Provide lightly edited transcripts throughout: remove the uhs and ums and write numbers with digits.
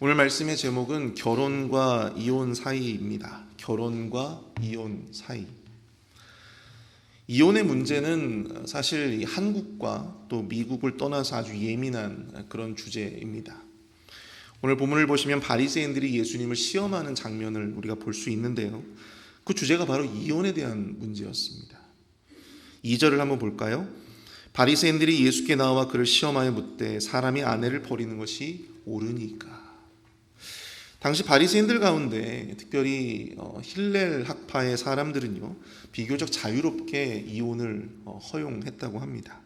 오늘 말씀의 제목은 결혼과 이혼 사이입니다. 결혼과 이혼 사이. 이혼의 문제는 사실 한국과 또 미국을 떠나서 아주 예민한 그런 주제입니다. 오늘 본문을 보시면 바리새인들이 예수님을 시험하는 장면을 우리가 볼 수 있는데요. 그 주제가 바로 이혼에 대한 문제였습니다. 2절을 한번 볼까요? 바리새인들이 예수께 나와 그를 시험하여 묻되 사람이 아내를 버리는 것이 옳으니까. 당시 바리새인들 가운데 특별히 힐렐 학파의 사람들은요, 비교적 자유롭게 이혼을 허용했다고 합니다.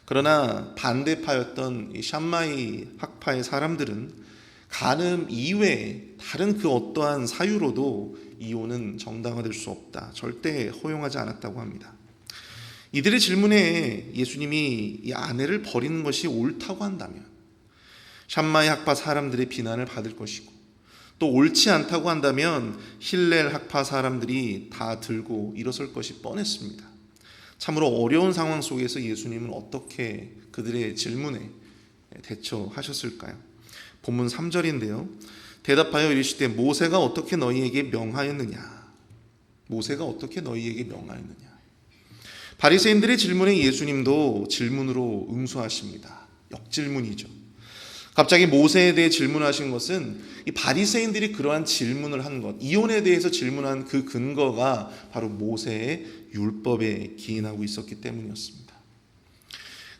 그러나 반대파였던 샴마이 학파의 사람들은 간음 이외에 다른 그 어떠한 사유로도 이혼은 정당화될 수 없다, 절대 허용하지 않았다고 합니다. 이들의 질문에 예수님이 이 아내를 버리는 것이 옳다고 한다면 샴마이 학파 사람들의 비난을 받을 것이고, 또 옳지 않다고 한다면 힐렐 학파 사람들이 다 들고 일어설 것이 뻔했습니다. 참으로 어려운 상황 속에서 예수님은 어떻게 그들의 질문에 대처하셨을까요? 본문 3절인데요. 대답하여 이르시되 모세가 어떻게 너희에게 명하였느냐? 모세가 어떻게 너희에게 명하였느냐? 바리새인들의 질문에 예수님도 질문으로 응수하십니다. 역질문이죠. 갑자기 모세에 대해 질문하신 것은 이 바리새인들이 그러한 질문을 한 것, 이혼에 대해서 질문한 그 근거가 바로 모세의 율법에 기인하고 있었기 때문이었습니다.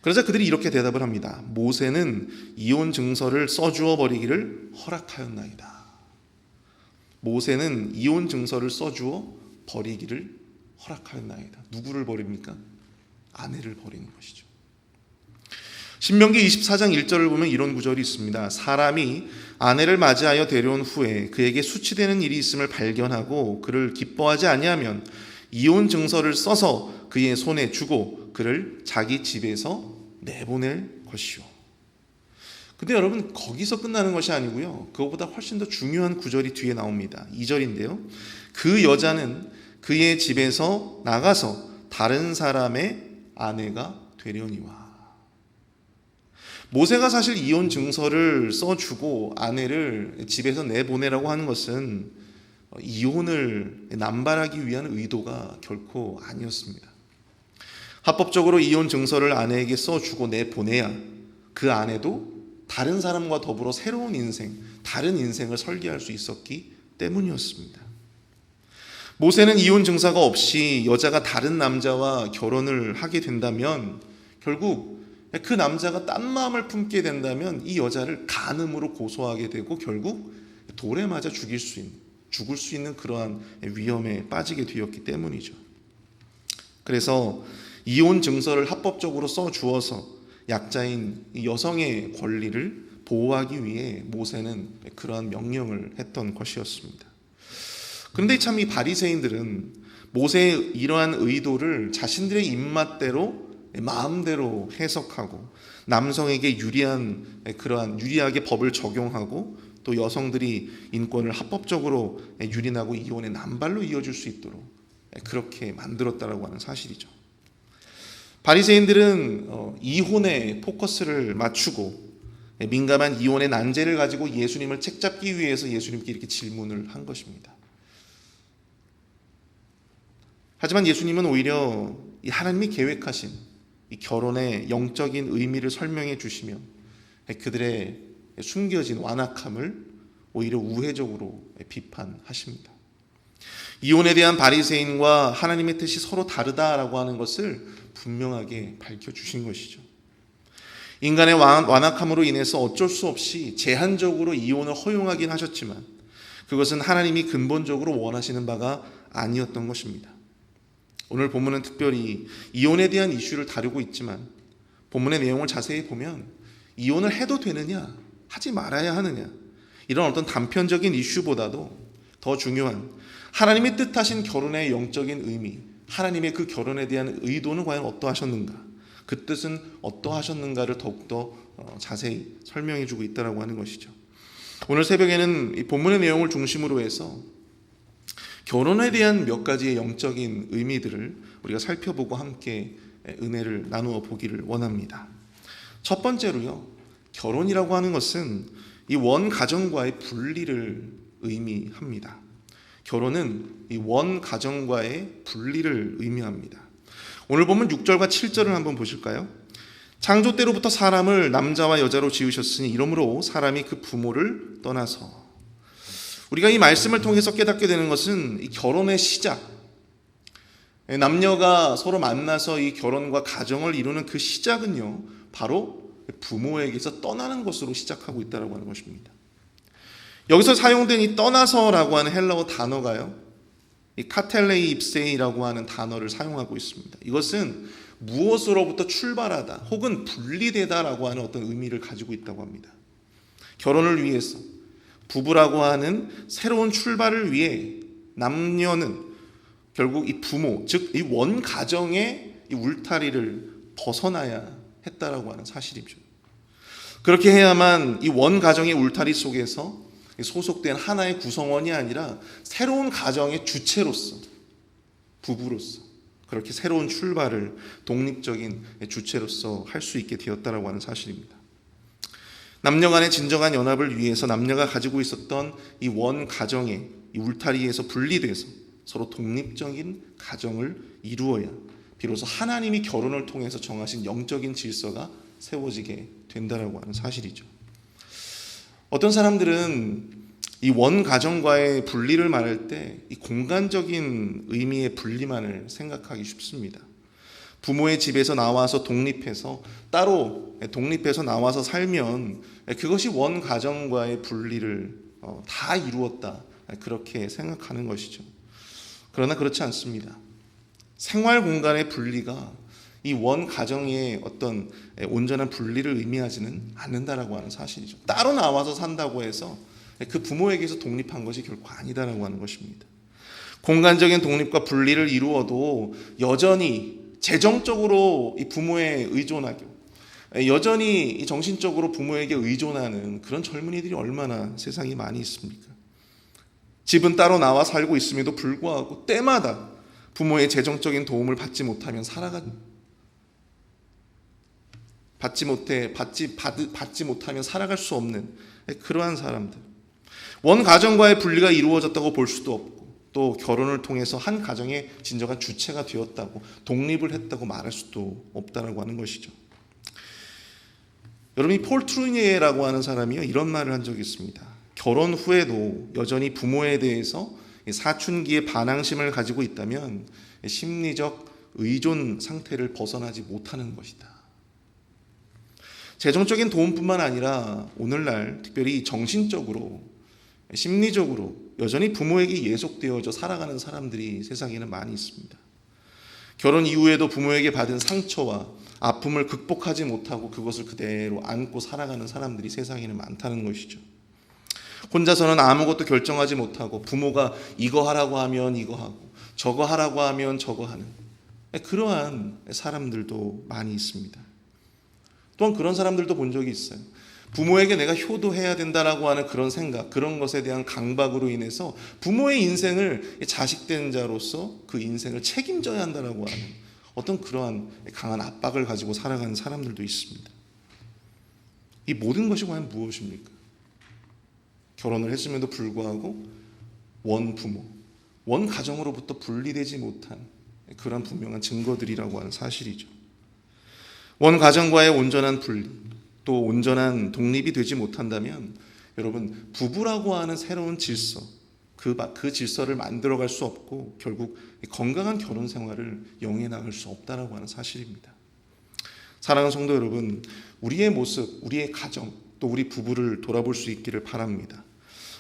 그러자 그들이 이렇게 대답을 합니다. 모세는 이혼 증서를 써주어 버리기를 허락하였나이다. 모세는 이혼 증서를 써주어 버리기를 허락하였나이다. 누구를 버립니까? 아내를 버리는 것이죠. 신명기 24장 1절을 보면 이런 구절이 있습니다. 사람이 아내를 맞이하여 데려온 후에 그에게 수치되는 일이 있음을 발견하고 그를 기뻐하지 아니하면 이혼 증서를 써서 그의 손에 주고 그를 자기 집에서 내보낼 것이요. 근데 여러분, 거기서 끝나는 것이 아니고요, 그것보다 훨씬 더 중요한 구절이 뒤에 나옵니다. 2절인데요. 그 여자는 그의 집에서 나가서 다른 사람의 아내가 되려니와. 모세가 사실 이혼 증서를 써주고 아내를 집에서 내보내라고 하는 것은 이혼을 남발하기 위한 의도가 결코 아니었습니다. 합법적으로 이혼 증서를 아내에게 써주고 내보내야 그 아내도 다른 사람과 더불어 새로운 인생, 다른 인생을 설계할 수 있었기 때문이었습니다. 모세는 이혼 증서가 없이 여자가 다른 남자와 결혼을 하게 된다면 결국 그 남자가 딴 마음을 품게 된다면 이 여자를 간음으로 고소하게 되고 결국 돌에 맞아 죽을 수 있는 그러한 위험에 빠지게 되었기 때문이죠. 그래서 이혼 증서를 합법적으로 써주어서 약자인 여성의 권리를 보호하기 위해 모세는 그러한 명령을 했던 것이었습니다. 그런데 참 이 바리새인들은 모세의 이러한 의도를 자신들의 입맛대로 마음대로 해석하고 남성에게 유리하게 법을 적용하고 또 여성들이 인권을 합법적으로 유린하고 이혼의 남발로 이어질 수 있도록 그렇게 만들었다라고 하는 사실이죠. 바리새인들은 이혼에 포커스를 맞추고 민감한 이혼의 난제를 가지고 예수님을 책잡기 위해서 예수님께 이렇게 질문을 한 것입니다. 하지만 예수님은 오히려 이 하나님이 계획하신 이 결혼의 영적인 의미를 설명해 주시며 그들의 숨겨진 완악함을 오히려 우회적으로 비판하십니다. 이혼에 대한 바리새인과 하나님의 뜻이 서로 다르다라고 하는 것을 분명하게 밝혀주신 것이죠. 인간의 완악함으로 인해서 어쩔 수 없이 제한적으로 이혼을 허용하긴 하셨지만 그것은 하나님이 근본적으로 원하시는 바가 아니었던 것입니다. 오늘 본문은 특별히 이혼에 대한 이슈를 다루고 있지만 본문의 내용을 자세히 보면 이혼을 해도 되느냐, 하지 말아야 하느냐, 이런 어떤 단편적인 이슈보다도 더 중요한 하나님의 뜻하신 결혼의 영적인 의미, 하나님의 그 결혼에 대한 의도는 과연 어떠하셨는가, 그 뜻은 어떠하셨는가를 더욱더 자세히 설명해 주고 있다고 하는 것이죠. 오늘 새벽에는 이 본문의 내용을 중심으로 해서 결혼에 대한 몇 가지의 영적인 의미들을 우리가 살펴보고 함께 은혜를 나누어 보기를 원합니다. 첫 번째로요, 결혼이라고 하는 것은 이 원 가정과의 분리를 의미합니다. 결혼은 이 원 가정과의 분리를 의미합니다. 오늘 보면 6절과 7절을 한번 보실까요? 창조 때로부터 사람을 남자와 여자로 지으셨으니 이러므로 사람이 그 부모를 떠나서. 우리가 이 말씀을 통해서 깨닫게 되는 것은 이 결혼의 시작, 남녀가 서로 만나서 이 결혼과 가정을 이루는 그 시작은요, 바로 부모에게서 떠나는 것으로 시작하고 있다고 하는 것입니다. 여기서 사용된 이 떠나서라고 하는 헬라어 단어가요, 이 카텔레이 입세이라고 하는 단어를 사용하고 있습니다. 이것은 무엇으로부터 출발하다 혹은 분리되다라고 하는 어떤 의미를 가지고 있다고 합니다. 결혼을 위해서 부부라고 하는 새로운 출발을 위해 남녀는 결국 이 부모, 즉 이 원 가정의 이 울타리를 벗어나야 했다라고 하는 사실이죠. 그렇게 해야만 이 원 가정의 울타리 속에서 소속된 하나의 구성원이 아니라 새로운 가정의 주체로서, 부부로서 그렇게 새로운 출발을 독립적인 주체로서 할 수 있게 되었다라고 하는 사실입니다. 남녀 간의 진정한 연합을 위해서 남녀가 가지고 있었던 이 원 가정의 이 울타리에서 분리돼서 서로 독립적인 가정을 이루어야 비로소 하나님이 결혼을 통해서 정하신 영적인 질서가 세워지게 된다라고 하는 사실이죠. 어떤 사람들은 이 원 가정과의 분리를 말할 때 이 공간적인 의미의 분리만을 생각하기 쉽습니다. 부모의 집에서 나와서 독립해서 따로 독립해서 나와서 살면 그것이 원 가정과의 분리를 다 이루었다, 그렇게 생각하는 것이죠. 그러나 그렇지 않습니다. 생활 공간의 분리가 이 원 가정의 어떤 온전한 분리를 의미하지는 않는다라고 하는 사실이죠. 따로 나와서 산다고 해서 그 부모에게서 독립한 것이 결코 아니다라고 하는 것입니다. 공간적인 독립과 분리를 이루어도 여전히 재정적으로 이 부모에 의존하고 여전히 정신적으로 부모에게 의존하는 그런 젊은이들이 얼마나 세상에 많이 있습니까? 집은 따로 나와 살고 있음에도 불구하고 때마다 부모의 재정적인 도움을 받지 못하면 받지 못하면 살아갈 수 없는 그러한 사람들. 원 가정과의 분리가 이루어졌다고 볼 수도 없고 또 결혼을 통해서 한 가정의 진정한 주체가 되었다고 독립을 했다고 말할 수도 없다라고 하는 것이죠. 여러분, 이 폴 트루니에라고 하는 사람이요, 이런 말을 한 적이 있습니다. 결혼 후에도 여전히 부모에 대해서 사춘기의 반항심을 가지고 있다면 심리적 의존 상태를 벗어나지 못하는 것이다. 재정적인 도움뿐만 아니라 오늘날 특별히 정신적으로, 심리적으로 여전히 부모에게 예속되어져 살아가는 사람들이 세상에는 많이 있습니다. 결혼 이후에도 부모에게 받은 상처와 아픔을 극복하지 못하고 그것을 그대로 안고 살아가는 사람들이 세상에는 많다는 것이죠. 혼자서는 아무것도 결정하지 못하고 부모가 이거 하라고 하면 이거 하고 저거 하라고 하면 저거 하는 그러한 사람들도 많이 있습니다. 또한 그런 사람들도 본 적이 있어요. 부모에게 내가 효도해야 된다라고 하는 그런 생각, 그런 것에 대한 강박으로 인해서 부모의 인생을 자식된 자로서 그 인생을 책임져야 한다라고 하는 어떤 그러한 강한 압박을 가지고 살아가는 사람들도 있습니다. 이 모든 것이 과연 무엇입니까? 결혼을 했음에도 불구하고 원 부모, 원 가정으로부터 분리되지 못한 그런 분명한 증거들이라고 하는 사실이죠. 원 가정과의 온전한 분리, 또 온전한 독립이 되지 못한다면 여러분, 부부라고 하는 새로운 질서, 그 질서를 만들어갈 수 없고 결국 건강한 결혼 생활을 영위해 나갈 수 없다라고 하는 사실입니다. 사랑하는 성도 여러분, 우리의 모습, 우리의 가정, 또 우리 부부를 돌아볼 수 있기를 바랍니다.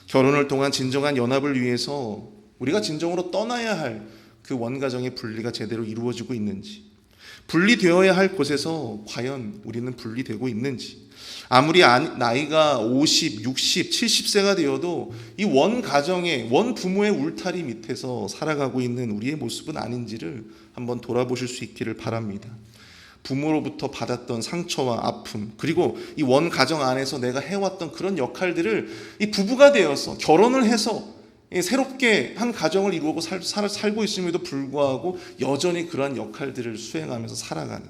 결혼을 통한 진정한 연합을 위해서 우리가 진정으로 떠나야 할 그 원가정의 분리가 제대로 이루어지고 있는지, 분리되어야 할 곳에서 과연 우리는 분리되고 있는지, 아무리 나이가 50, 60, 70세가 되어도 이 원 가정의, 원 부모의 울타리 밑에서 살아가고 있는 우리의 모습은 아닌지를 한번 돌아보실 수 있기를 바랍니다. 부모로부터 받았던 상처와 아픔, 그리고 이 원 가정 안에서 내가 해왔던 그런 역할들을 이 부부가 되어서 결혼을 해서 새롭게 한 가정을 이루고 살고 있음에도 불구하고 여전히 그러한 역할들을 수행하면서 살아가는,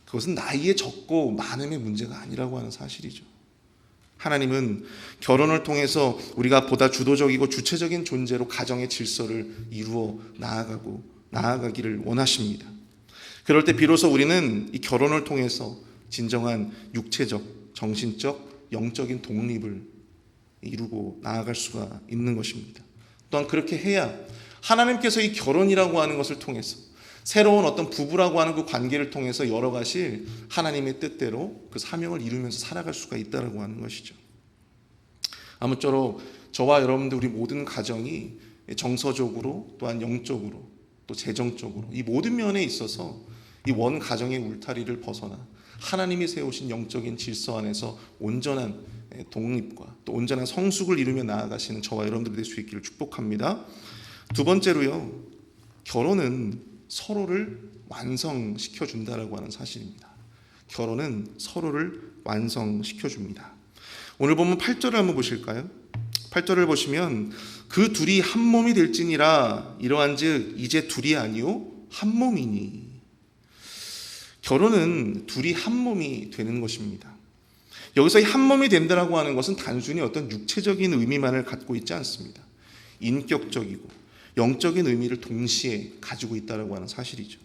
그것은 나이에 적고 많음의 문제가 아니라고 하는 사실이죠. 하나님은 결혼을 통해서 우리가 보다 주도적이고 주체적인 존재로 가정의 질서를 이루어 나아가기를 원하십니다. 그럴 때 비로소 우리는 이 결혼을 통해서 진정한 육체적, 정신적, 영적인 독립을 이루고 나아갈 수가 있는 것입니다. 또한 그렇게 해야 하나님께서 이 결혼이라고 하는 것을 통해서 새로운 어떤 부부라고 하는 그 관계를 통해서 열어가실 하나님의 뜻대로 그 사명을 이루면서 살아갈 수가 있다고 하는 것이죠. 아무쪼록 저와 여러분들 우리 모든 가정이 정서적으로 또한 영적으로 또 재정적으로 이 모든 면에 있어서 이 원 가정의 울타리를 벗어나 하나님이 세우신 영적인 질서 안에서 온전한 독립과 또 온전한 성숙을 이루며 나아가시는 저와 여러분들이 될 수 있기를 축복합니다. 두 번째로요, 결혼은 서로를 완성시켜 준다라고 하는 사실입니다. 결혼은 서로를 완성시켜 줍니다. 오늘 보면 8절을 한번 보실까요? 8절을 보시면 그 둘이 한 몸이 될지니라 이러한즉 이제 둘이 아니요 한 몸이니. 결혼은 둘이 한 몸이 되는 것입니다. 여기서 이 한 몸이 된다라고 하는 것은 단순히 어떤 육체적인 의미만을 갖고 있지 않습니다. 인격적이고 영적인 의미를 동시에 가지고 있다라고 하는 사실이죠.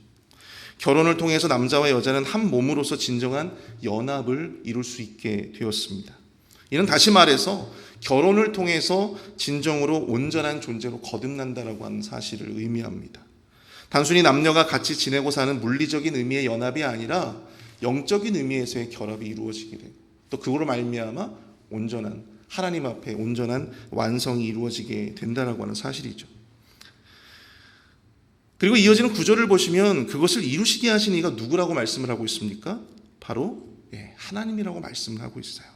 결혼을 통해서 남자와 여자는 한 몸으로서 진정한 연합을 이룰 수 있게 되었습니다. 이는 다시 말해서 결혼을 통해서 진정으로 온전한 존재로 거듭난다라고 하는 사실을 의미합니다. 단순히 남녀가 같이 지내고 사는 물리적인 의미의 연합이 아니라 영적인 의미에서의 결합이 이루어지게 되고 또 그거로 말미암아 온전한 하나님 앞에 온전한 완성이 이루어지게 된다라고 하는 사실이죠. 그리고 이어지는 구절을 보시면 그것을 이루시게 하신 이가 누구라고 말씀을 하고 있습니까? 바로 하나님이라고 말씀을 하고 있어요.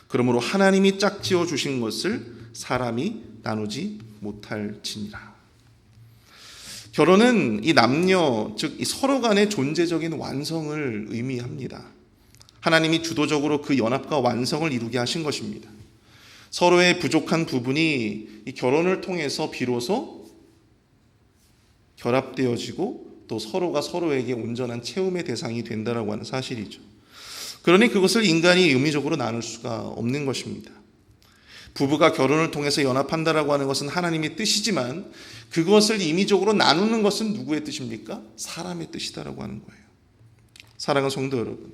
그러므로 하나님이 짝지어 주신 것을 사람이 나누지 못할지니라. 결혼은 이 남녀, 즉 이 서로 간의 존재적인 완성을 의미합니다. 하나님이 주도적으로 그 연합과 완성을 이루게 하신 것입니다. 서로의 부족한 부분이 이 결혼을 통해서 비로소 결합되어지고 또 서로가 서로에게 온전한 채움의 대상이 된다라고 하는 사실이죠. 그러니 그것을 인간이 의미적으로 나눌 수가 없는 것입니다. 부부가 결혼을 통해서 연합한다라고 하는 것은 하나님의 뜻이지만 그것을 임의적으로 나누는 것은 누구의 뜻입니까? 사람의 뜻이다라고 하는 거예요. 사랑하는 성도 여러분,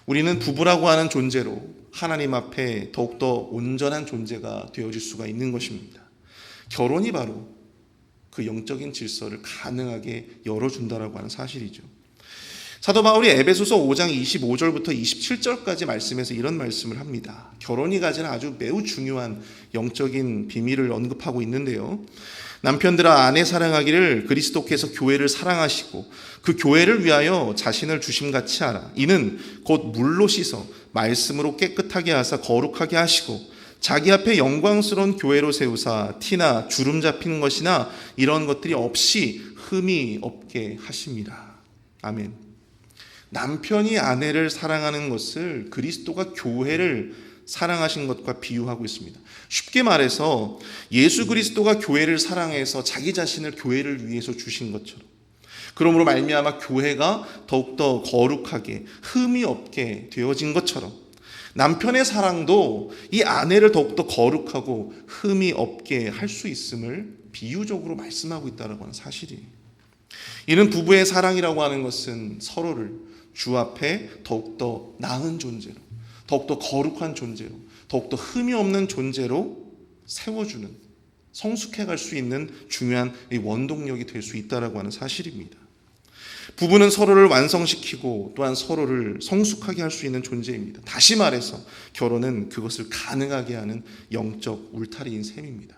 우리는 부부라고 하는 존재로 하나님 앞에 더욱더 온전한 존재가 되어질 수가 있는 것입니다. 결혼이 바로 그 영적인 질서를 가능하게 열어준다라고 하는 사실이죠. 사도 바울이 에베소서 5장 25절부터 27절까지 말씀에서 이런 말씀을 합니다. 결혼이 가지는 아주 매우 중요한 영적인 비밀을 언급하고 있는데요. 남편들아 아내 사랑하기를 그리스도께서 교회를 사랑하시고 그 교회를 위하여 자신을 주심같이 하라. 이는 곧 물로 씻어 말씀으로 깨끗하게 하사 거룩하게 하시고 자기 앞에 영광스러운 교회로 세우사 티나 주름 잡히는 것이나 이런 것들이 없이 흠이 없게 하심이라. 아멘. 남편이 아내를 사랑하는 것을 그리스도가 교회를 사랑하신 것과 비유하고 있습니다. 쉽게 말해서 예수 그리스도가 교회를 사랑해서 자기 자신을 교회를 위해서 주신 것처럼, 그러므로 말미암아 교회가 더욱더 거룩하게 흠이 없게 되어진 것처럼 남편의 사랑도 이 아내를 더욱더 거룩하고 흠이 없게 할 수 있음을 비유적으로 말씀하고 있다는 사실이에요. 이는 부부의 사랑이라고 하는 것은 서로를 주 앞에 더욱더 나은 존재로, 더욱더 거룩한 존재로, 더욱더 흠이 없는 존재로 세워주는, 성숙해갈 수 있는 중요한 원동력이 될 수 있다고 하는 사실입니다. 부부는 서로를 완성시키고 또한 서로를 성숙하게 할 수 있는 존재입니다. 다시 말해서 결혼은 그것을 가능하게 하는 영적 울타리인 셈입니다.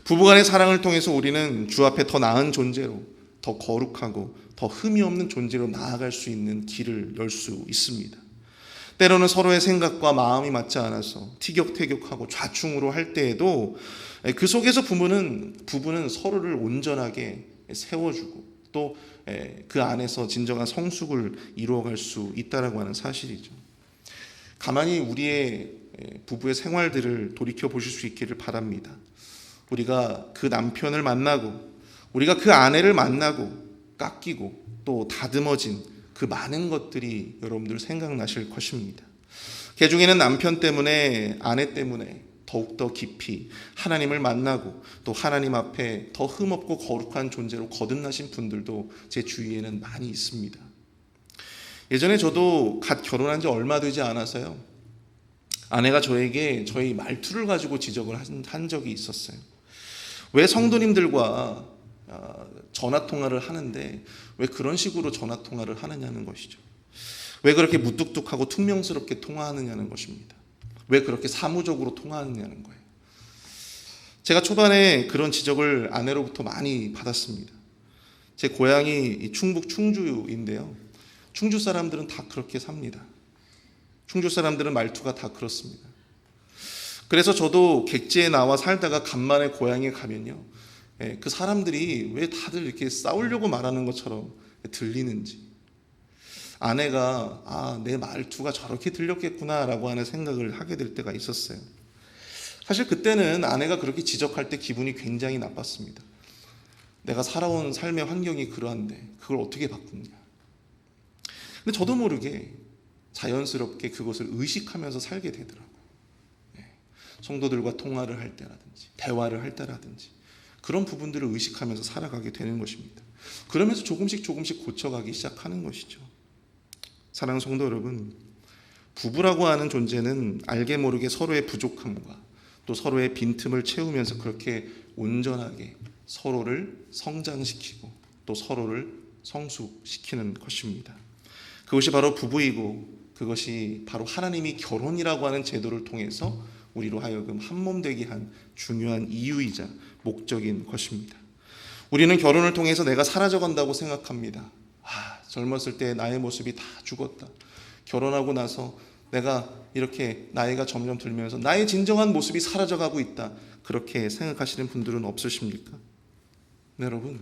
부부간의 사랑을 통해서 우리는 주 앞에 더 나은 존재로, 더 거룩하고 더 흠이 없는 존재로 나아갈 수 있는 길을 열 수 있습니다. 때로는 서로의 생각과 마음이 맞지 않아서 티격태격하고 좌충우로 할 때에도 그 속에서 부부는 서로를 온전하게 세워주고 또 그 안에서 진정한 성숙을 이루어갈 수 있다라고 하는 사실이죠. 가만히 우리의 부부의 생활들을 돌이켜 보실 수 있기를 바랍니다. 우리가 그 남편을 만나고 우리가 그 아내를 만나고 깎이고 또 다듬어진 그 많은 것들이 여러분들 생각나실 것입니다. 개중에는 남편 때문에, 아내 때문에 더욱더 깊이 하나님을 만나고 또 하나님 앞에 더 흠없고 거룩한 존재로 거듭나신 분들도 제 주위에는 많이 있습니다. 예전에 저도 갓 결혼한 지 얼마 되지 않아서요, 아내가 저에게 저희 말투를 가지고 지적을 한 적이 있었어요. 왜 성도님들과 전화통화를 하는데 왜 그런 식으로 전화통화를 하느냐는 것이죠. 왜 그렇게 무뚝뚝하고 퉁명스럽게 통화하느냐는 것입니다. 왜 그렇게 사무적으로 통화하느냐는 거예요. 제가 초반에 그런 지적을 아내로부터 많이 받았습니다. 제 고향이 충북 충주인데요, 충주 사람들은 다 그렇게 삽니다. 충주 사람들은 말투가 다 그렇습니다. 그래서 저도 객지에 나와 살다가 간만에 고향에 가면요, 그 사람들이 왜 다들 이렇게 싸우려고 말하는 것처럼 들리는지, 아내가 내 말투가 저렇게 들렸겠구나라고 하는 생각을 하게 될 때가 있었어요. 사실 그때는 아내가 그렇게 지적할 때 기분이 굉장히 나빴습니다. 내가 살아온 삶의 환경이 그러한데 그걸 어떻게 바꾸냐. 근데 저도 모르게 자연스럽게 그것을 의식하면서 살게 되더라고요. 성도들과 통화를 할 때라든지 대화를 할 때라든지 그런 부분들을 의식하면서 살아가게 되는 것입니다. 그러면서 조금씩 고쳐가기 시작하는 것이죠. 사랑하는 성도 여러분, 부부라고 하는 존재는 알게 모르게 서로의 부족함과 또 서로의 빈틈을 채우면서 그렇게 온전하게 서로를 성장시키고 또 서로를 성숙시키는 것입니다. 그것이 바로 부부이고 그것이 바로 하나님이 결혼이라고 하는 제도를 통해서 우리로 하여금 한몸 되게 한 중요한 이유이자 목적인 것입니다. 우리는 결혼을 통해서 내가 사라져간다고 생각합니다. 젊었을 때 나의 모습이 다 죽었다. 결혼하고 나서 내가 이렇게 나이가 점점 들면서 나의 진정한 모습이 사라져가고 있다. 그렇게 생각하시는 분들은 없으십니까? 네, 여러분,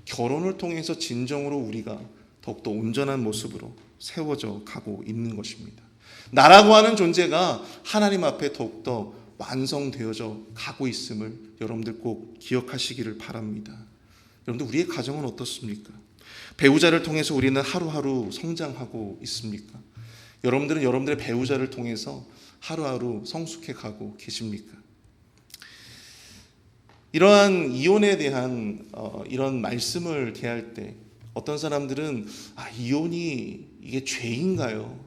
결혼을 통해서 진정으로 우리가 더욱더 온전한 모습으로 세워져 가고 있는 것입니다. 나라고 하는 존재가 하나님 앞에 더욱더 완성되어져 가고 있음을 여러분들 꼭 기억하시기를 바랍니다. 여러분들, 우리의 가정은 어떻습니까? 배우자를 통해서 우리는 하루하루 성장하고 있습니까? 여러분들은 여러분들의 배우자를 통해서 하루하루 성숙해 가고 계십니까? 이러한 이혼에 대한 이런 말씀을 대할 때 어떤 사람들은 이혼이 이게 죄인가요?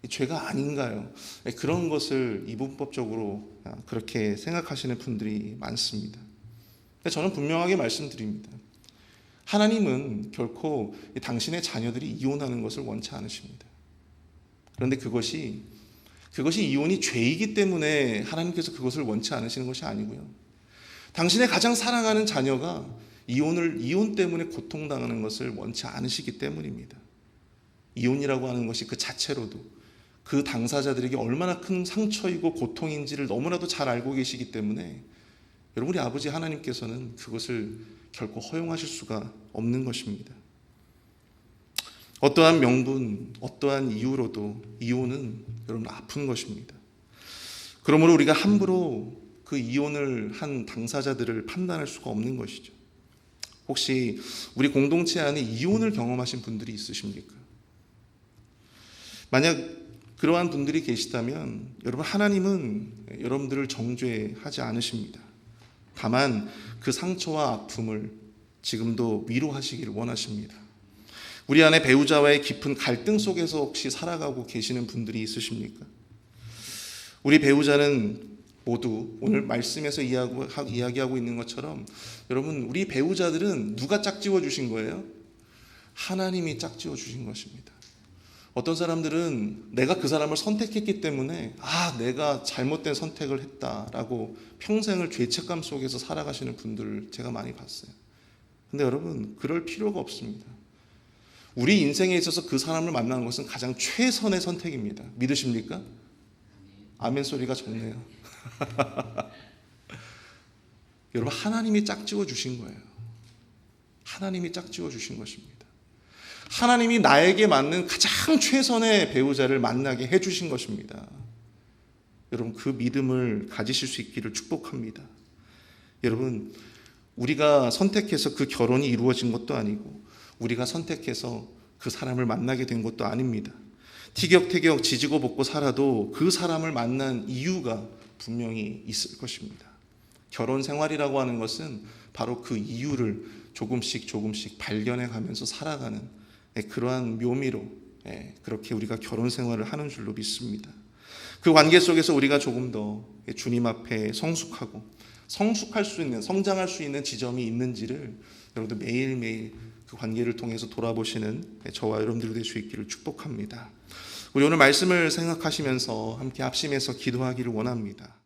죄가 아닌가요? 그런 것을 이분법적으로 그렇게 생각하시는 분들이 많습니다. 저는 분명하게 말씀드립니다. 하나님은 결코 당신의 자녀들이 이혼하는 것을 원치 않으십니다. 그런데 그것이 이혼이 죄이기 때문에 하나님께서 그것을 원치 않으시는 것이 아니고요, 당신의 가장 사랑하는 자녀가 이혼 때문에 고통당하는 것을 원치 않으시기 때문입니다. 이혼이라고 하는 것이 그 자체로도 그 당사자들에게 얼마나 큰 상처이고 고통인지를 너무나도 잘 알고 계시기 때문에 여러분, 우리 아버지 하나님께서는 그것을 결코 허용하실 수가 없는 것입니다. 어떠한 명분, 어떠한 이유로도 이혼은 여러분 아픈 것입니다. 그러므로 우리가 함부로 그 이혼을 한 당사자들을 판단할 수가 없는 것이죠. 혹시 우리 공동체 안에 이혼을 경험하신 분들이 있으십니까? 만약 그러한 분들이 계시다면 여러분, 하나님은 여러분들을 정죄하지 않으십니다. 다만 그 상처와 아픔을 지금도 위로하시기를 원하십니다. 우리 안에 배우자와의 깊은 갈등 속에서 혹시 살아가고 계시는 분들이 있으십니까? 우리 배우자는 모두 오늘 말씀에서 이야기하고 있는 것처럼 여러분, 우리 배우자들은 누가 짝지어 주신 거예요? 하나님이 짝지어 주신 것입니다. 어떤 사람들은 내가 그 사람을 선택했기 때문에 내가 잘못된 선택을 했다라고 평생을 죄책감 속에서 살아가시는 분들을 제가 많이 봤어요. 근데 여러분, 그럴 필요가 없습니다. 우리 인생에 있어서 그 사람을 만나는 것은 가장 최선의 선택입니다. 믿으십니까? 아멘 소리가 적네요. 여러분, 하나님이 짝지어 주신 거예요. 하나님이 짝지어 주신 것입니다. 하나님이 나에게 맞는 가장 최선의 배우자를 만나게 해주신 것입니다. 여러분, 그 믿음을 가지실 수 있기를 축복합니다. 여러분, 우리가 선택해서 그 결혼이 이루어진 것도 아니고 우리가 선택해서 그 사람을 만나게 된 것도 아닙니다. 티격태격 지지고 볶고 살아도 그 사람을 만난 이유가 분명히 있을 것입니다. 결혼 생활이라고 하는 것은 바로 그 이유를 조금씩 발견해 가면서 살아가는 그러한 묘미로 그렇게 우리가 결혼 생활을 하는 줄로 믿습니다. 그 관계 속에서 우리가 조금 더 주님 앞에 성숙할 수 있는, 성장할 수 있는 지점이 있는지를 여러분들 매일매일 그 관계를 통해서 돌아보시는 저와 여러분들이 될 수 있기를 축복합니다. 우리 오늘 말씀을 생각하시면서 함께 합심해서 기도하기를 원합니다.